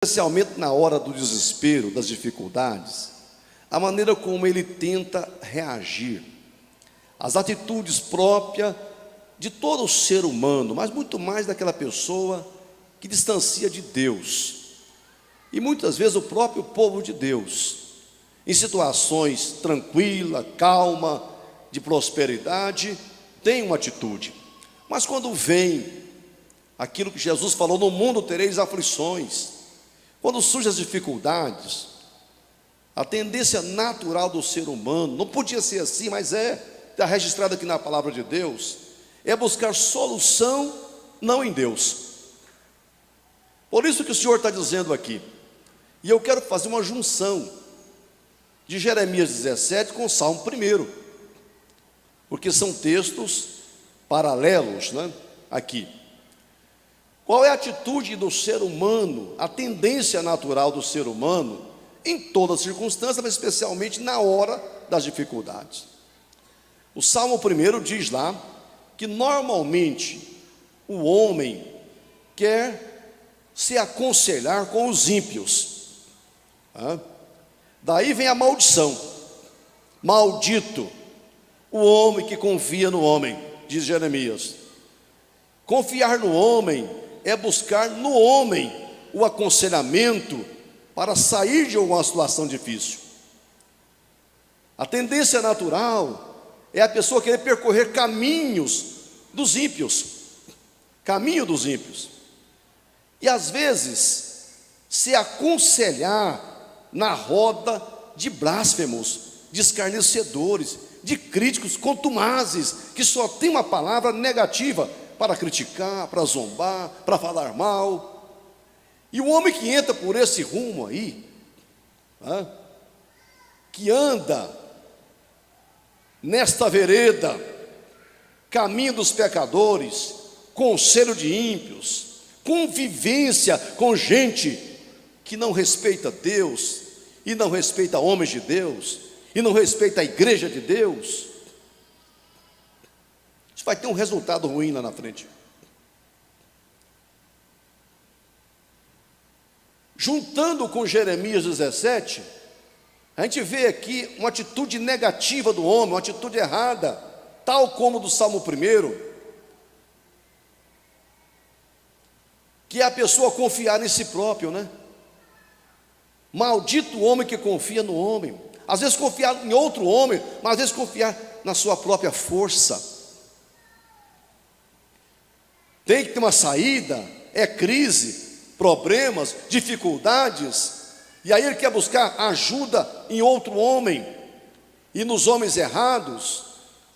especialmente na hora do desespero, das dificuldades, a maneira como ele tenta reagir, as atitudes próprias de todo o ser humano, mas muito mais daquela pessoa que distancia de Deus, e muitas vezes o próprio povo de Deus, em situações tranquila, calma, de prosperidade, tem uma atitude, mas quando vem aquilo que Jesus falou: no mundo tereis aflições, quando surgem as dificuldades, a tendência natural do ser humano, não podia ser assim, mas está registrado aqui na palavra de Deus, é buscar solução não em Deus. Por isso que o Senhor está dizendo aqui, e eu quero fazer uma junção de Jeremias 17 com o Salmo 1, porque são textos paralelos, né? Aqui, qual é a atitude do ser humano, a tendência natural do ser humano, em todas as circunstâncias, mas especialmente na hora das dificuldades? O Salmo 1 diz lá que normalmente o homem quer se aconselhar com os ímpios. Daí vem a maldição: maldito o homem que confia no homem, diz Jeremias. Confiar no homem é buscar no homem o aconselhamento para sair de alguma situação difícil. A tendência natural é a pessoa querer percorrer caminhos dos ímpios, caminho dos ímpios, e às vezes se aconselhar na roda de blasfemos, de escarnecedores, de críticos contumazes, que só tem uma palavra negativa para criticar, para zombar, para falar mal. E o homem que entra por esse rumo aí, que anda nesta vereda, caminho dos pecadores, conselho de ímpios, convivência com gente que não respeita Deus, e não respeita homens de Deus, e não respeita a igreja de Deus, isso vai ter um resultado ruim lá na frente. Juntando com Jeremias 17, a gente vê aqui uma atitude negativa do homem, uma atitude errada, tal como do Salmo 1, que é a pessoa confiar em si próprio, né? Maldito o homem que confia no homem. Às vezes confiar em outro homem, mas às vezes confiar na sua própria força. Tem que ter uma saída, é crise, problemas, dificuldades, e aí ele quer buscar ajuda em outro homem, e nos homens errados,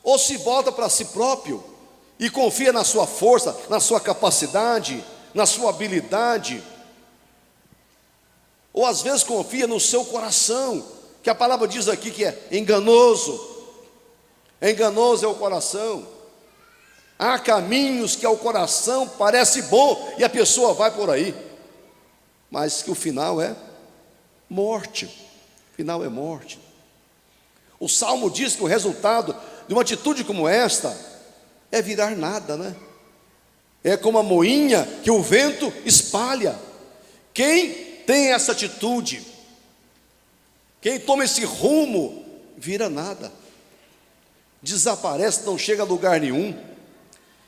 ou se volta para si próprio, e confia na sua força, na sua capacidade, na sua habilidade, ou às vezes confia no seu coração, que a palavra diz aqui que é enganoso. Enganoso é o coração. Há caminhos que ao coração parece bom e a pessoa vai por aí, mas que o final é morte. O final é morte. O Salmo diz que o resultado de uma atitude como esta é virar nada, né? É como a moinha que o vento espalha. Quem tem essa atitude, quem toma esse rumo, vira nada, desaparece, não chega a lugar nenhum.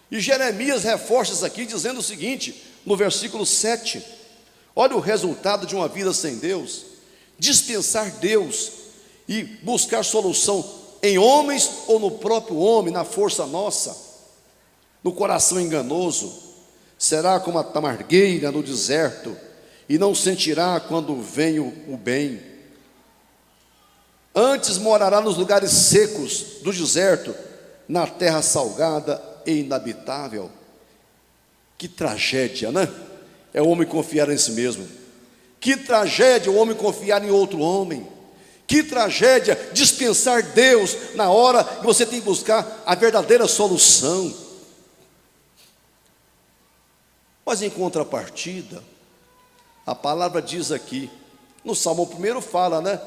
E Jeremias reforça isso aqui dizendo o seguinte, no versículo 7, olha o resultado de uma vida sem Deus: dispensar Deus e buscar solução em homens ou no próprio homem, na força nossa, no coração enganoso. Será como a tamargueira no deserto, e não sentirá quando vem o bem. Antes morará nos lugares secos do deserto, na terra salgada e inabitável. Que tragédia, né? É o homem confiar em si mesmo. Que tragédia o homem confiar em outro homem. Que tragédia dispensar Deus na hora que você tem que buscar a verdadeira solução. Mas em contrapartida, a palavra diz aqui, no Salmo 1 fala, né?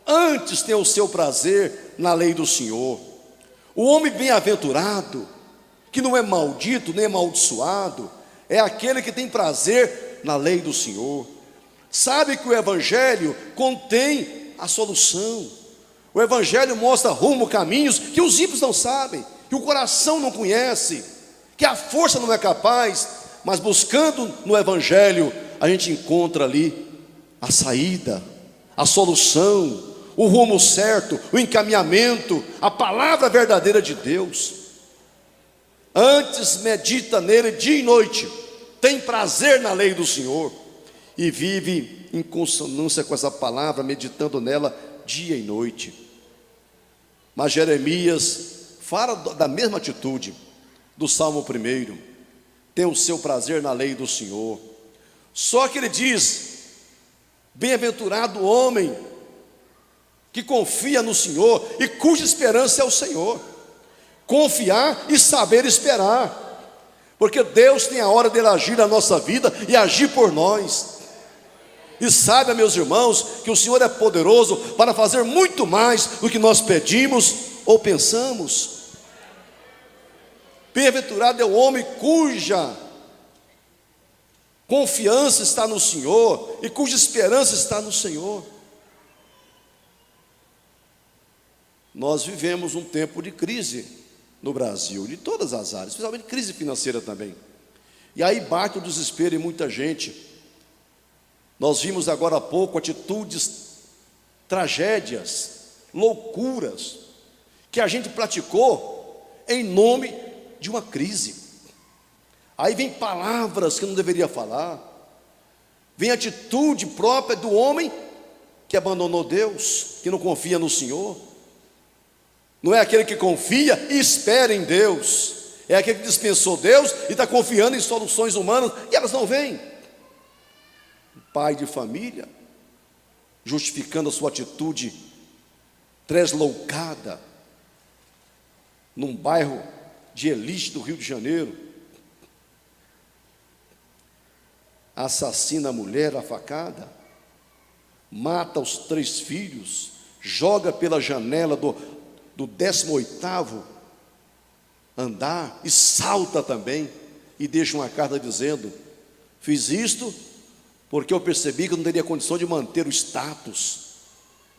Antes tem o seu prazer na lei do Senhor. O homem bem-aventurado, que não é maldito nem amaldiçoado, é aquele que tem prazer na lei do Senhor. sabe que o Evangelho contém a solução. O Evangelho mostra rumo, caminhos que os ímpios não sabem, que o coração não conhece, que a força não é capaz, mas buscando no Evangelho, a gente encontra ali a saída, a solução, o rumo certo, o encaminhamento, a palavra verdadeira de Deus. Antes medita nele dia e noite, tem prazer na lei do Senhor, e vive em consonância com essa palavra, meditando nela dia e noite. Mas Jeremias fala da mesma atitude do Salmo 1, tem o seu prazer na lei do Senhor. Só que ele diz: bem-aventurado o homem que confia no Senhor e cuja esperança é o Senhor. Confiar e saber esperar, porque Deus tem a hora dele agir na nossa vida e agir por nós. E saiba, meus irmãos, que o Senhor é poderoso para fazer muito mais do que nós pedimos ou pensamos. Bem-aventurado é o homem cuja confiança está no Senhor e cuja esperança está no Senhor. Nós vivemos um tempo de crise no Brasil, de todas as áreas, especialmente crise financeira também. E aí bate o desespero em muita gente. Nós vimos agora há pouco atitudes, tragédias, loucuras, que a gente praticou em nome de uma crise. Aí vem palavras que não deveria falar, vem atitude própria do homem que abandonou Deus, que não confia no Senhor. Não é aquele que confia e espera em Deus, é aquele que dispensou Deus e está confiando em soluções humanas, e elas não vêm. Pai de família, justificando a sua atitude tresloucada, num bairro de elite do Rio de Janeiro, assassina a mulher à facada, mata os 3 filhos, joga pela janela do 18º andar e salta também, e deixa uma carta dizendo: fiz isto porque eu percebi que eu não teria condição de manter o status,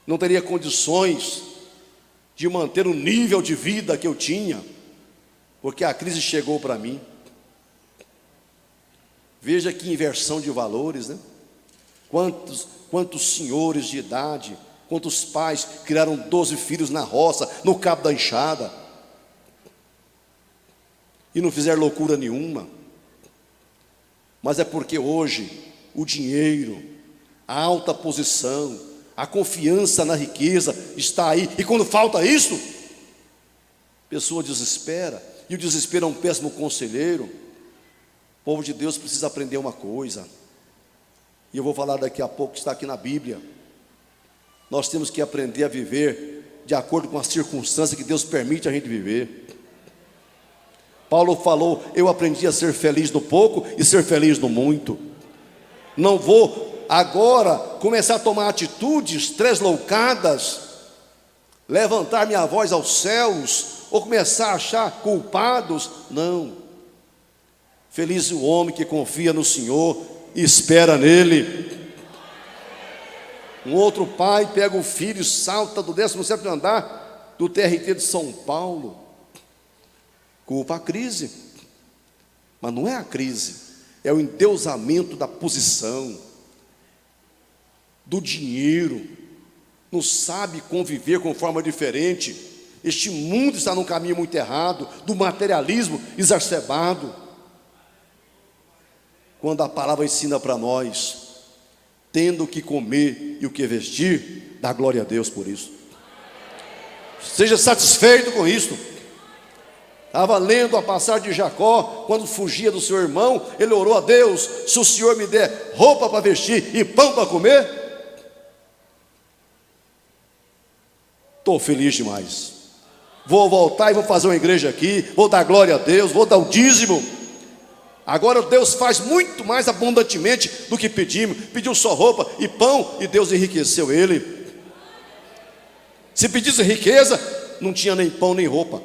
não teria condições de manter o nível de vida que eu tinha, porque a crise chegou para mim. Veja que inversão de valores, né? Quantos senhores de idade, quantos pais criaram 12 filhos na roça, no cabo da enxada, e não fizeram loucura nenhuma. Mas é porque hoje o dinheiro, a alta posição, a confiança na riqueza está aí, e quando falta isso, a pessoa desespera, e o desespero é um péssimo conselheiro. O povo de Deus precisa aprender uma coisa, e eu vou falar daqui a pouco, que está aqui na Bíblia. Nós temos que aprender a viver de acordo com as circunstâncias que Deus permite a gente viver. Paulo falou: eu aprendi a ser feliz no pouco e ser feliz no muito. Não vou agora começar a tomar atitudes tresloucadas, levantar minha voz aos céus, ou começar a achar culpados. Não. Feliz o homem que confia no Senhor e espera nele. Um outro pai pega o filho e salta do 17º andar do TRT de São Paulo. Culpa a crise, mas não é a crise, é o endeusamento da posição, do dinheiro. Não sabe conviver com forma diferente. Este mundo está num caminho muito errado, do materialismo exacerbado, quando a palavra ensina para nós: tendo o que comer e o que vestir, dá glória a Deus por isso. Seja satisfeito com isso. Estava lendo a passagem de Jacó, quando fugia do seu irmão, ele orou a Deus: se o Senhor me der roupa para vestir e pão para comer, estou feliz demais. Vou voltar e vou fazer uma igreja aqui, vou dar glória a Deus, vou dar o dízimo. Agora Deus faz muito mais abundantemente do que pedimos. Pediu só roupa e pão, e Deus enriqueceu ele. Se pedisse riqueza, não tinha nem pão nem roupa.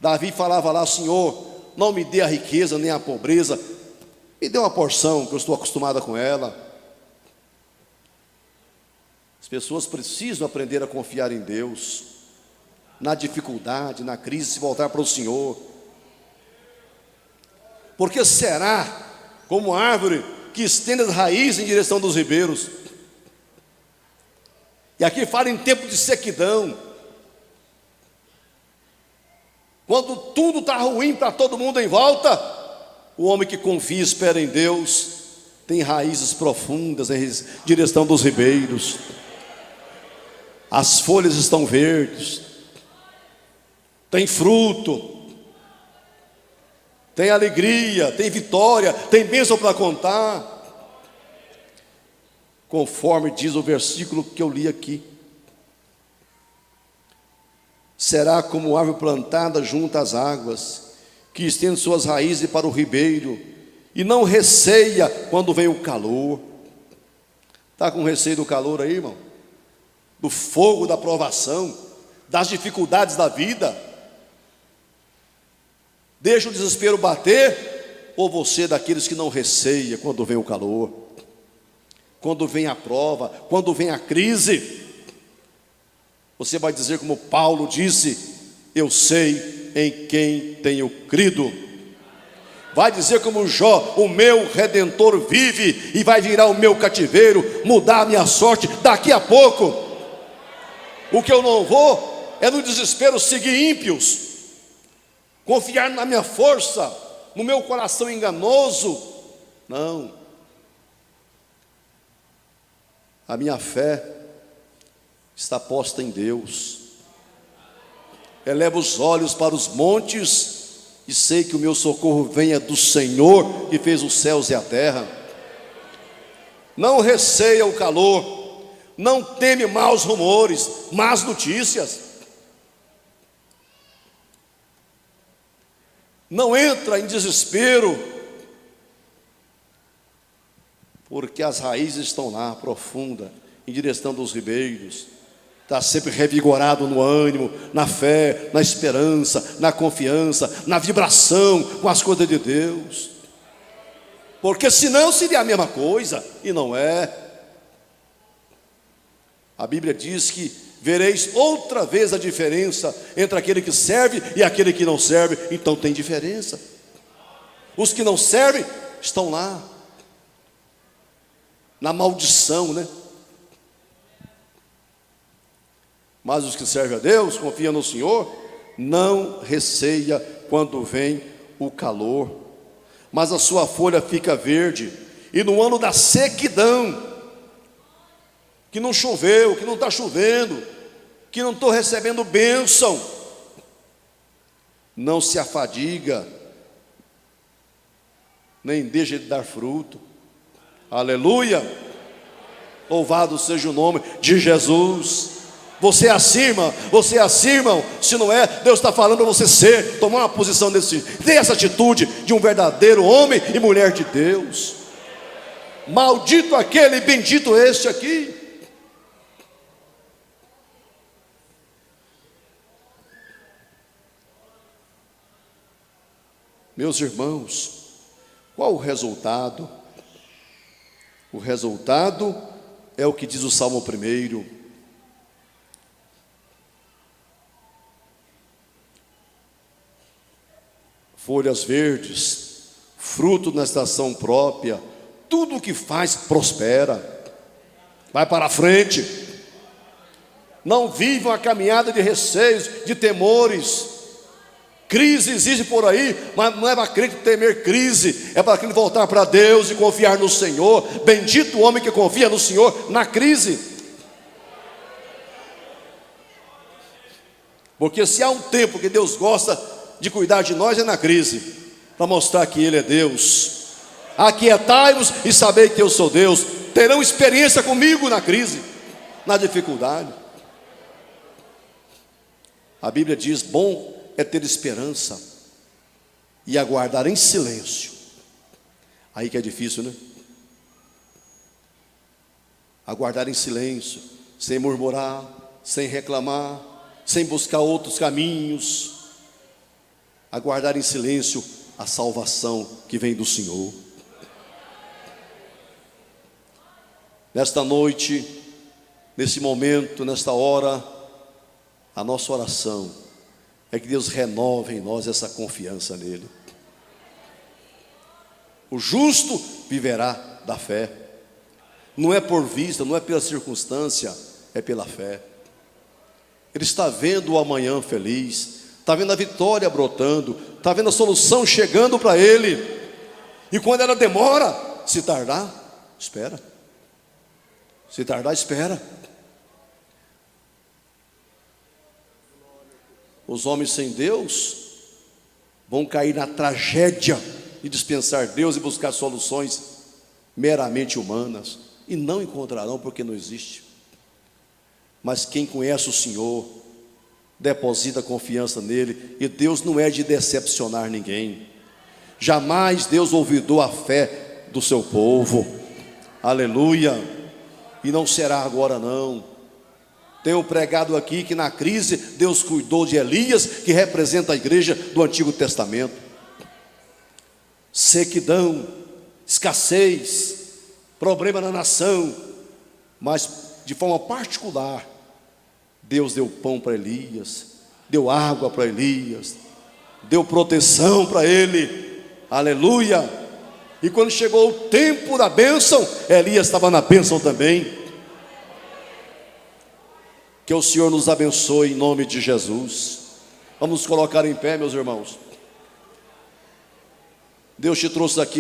Davi falava lá: Senhor, não me dê a riqueza nem a pobreza, Me dê uma porção que eu estou acostumada com ela. As pessoas precisam aprender a confiar em Deus, na dificuldade, na crise, se voltar para o Senhor. Porque será como árvore que estende as raízes em direção dos ribeiros. E aqui fala em tempo de sequidão, quando tudo está ruim para todo mundo em volta, o homem que confia e espera em Deus tem raízes profundas em direção dos ribeiros. As folhas estão verdes, tem fruto, tem alegria, tem vitória, tem bênção para contar, conforme diz o versículo que eu li aqui. Será como árvore plantada junto às águas, que estende suas raízes para o ribeiro, e não receia quando vem o calor. Está com receio do calor aí, irmão? Do fogo, da provação, das dificuldades da vida? Deixa o desespero bater, ou você é daqueles que não receia quando vem o calor, quando vem a prova, quando vem a crise? Você vai dizer como Paulo disse: eu sei em quem tenho crido. Vai dizer como Jó: o meu Redentor vive e vai virar o meu cativeiro, mudar a minha sorte daqui a pouco. O que eu não vou é no desespero seguir ímpios, confiar na minha força, no meu coração enganoso. Não. A minha fé está posta em Deus. Eleva os olhos para os montes e sei que o meu socorro venha do Senhor, que fez os céus e a terra. Não receia o calor, não teme maus rumores, más notícias. Não entra em desespero, porque as raízes estão lá, profunda, em direção dos ribeiros. Está sempre revigorado no ânimo, na fé, na esperança, na confiança, na vibração com as coisas de Deus. Porque senão seria a mesma coisa, e não é. A Bíblia diz que vereis outra vez a diferença entre aquele que serve e aquele que não serve. Então tem diferença. Os que não servem estão lá, na maldição, né? Mas os que servem a Deus, confiam no Senhor, não receia quando vem o calor, mas a sua folha fica verde. E no ano da sequidão, que não choveu, que não está chovendo, que não estou recebendo bênção, não se afadiga, nem deixa de dar fruto. Aleluia! Louvado seja o nome de Jesus. Você é assim, irmão, você é assim, irmão. Se não é, Deus está falando para você ser, tomar uma posição desse, ter essa atitude de um verdadeiro homem e mulher de Deus. Maldito aquele, bendito este aqui. Meus irmãos, qual o resultado? O resultado é o que diz o Salmo 1. Folhas verdes, fruto na estação própria, tudo o que faz prospera, vai para a frente. Não vive uma caminhada de receios, de temores. Crise existe por aí, mas não é para crente temer crise, é para crente voltar para Deus e confiar no Senhor. Bendito o homem que confia no Senhor na crise. Porque se há um tempo que Deus gosta de cuidar de nós, é na crise, para mostrar que Ele é Deus. Aquietai-vos e sabei que eu sou Deus. Terão experiência comigo na crise, na dificuldade. A Bíblia diz: bom é ter esperança e aguardar em silêncio. Aí que é difícil, né? Aguardar em silêncio, sem murmurar, sem reclamar, sem buscar outros caminhos. Aguardar em silêncio a salvação que vem do Senhor. Nesta noite, nesse momento, nesta hora, a nossa oração é que Deus renove em nós essa confiança nele. O justo viverá da fé. Não é por vista, não é pela circunstância, é pela fé. Ele está vendo o amanhã feliz, está vendo a vitória brotando, está vendo a solução chegando para ele. E quando ela demora, se tardar, espera. Se tardar, espera. Os homens sem Deus vão cair na tragédia de dispensar Deus e buscar soluções meramente humanas, e não encontrarão, porque não existe. Mas quem conhece o Senhor, deposita confiança nele, e Deus não é de decepcionar ninguém. Jamais Deus olvidou a fé do seu povo, aleluia, e não será agora não. Tenho pregado aqui que na crise Deus cuidou de Elias, que representa a igreja do Antigo Testamento. Sequidão, escassez, problema na nação, mas de forma particular, Deus deu pão para Elias, deu água para Elias, deu proteção para ele, aleluia. E quando chegou o tempo da bênção, Elias estava na bênção também. Que o Senhor nos abençoe em nome de Jesus. Vamos nos colocar em pé, meus irmãos. Deus te trouxe aqui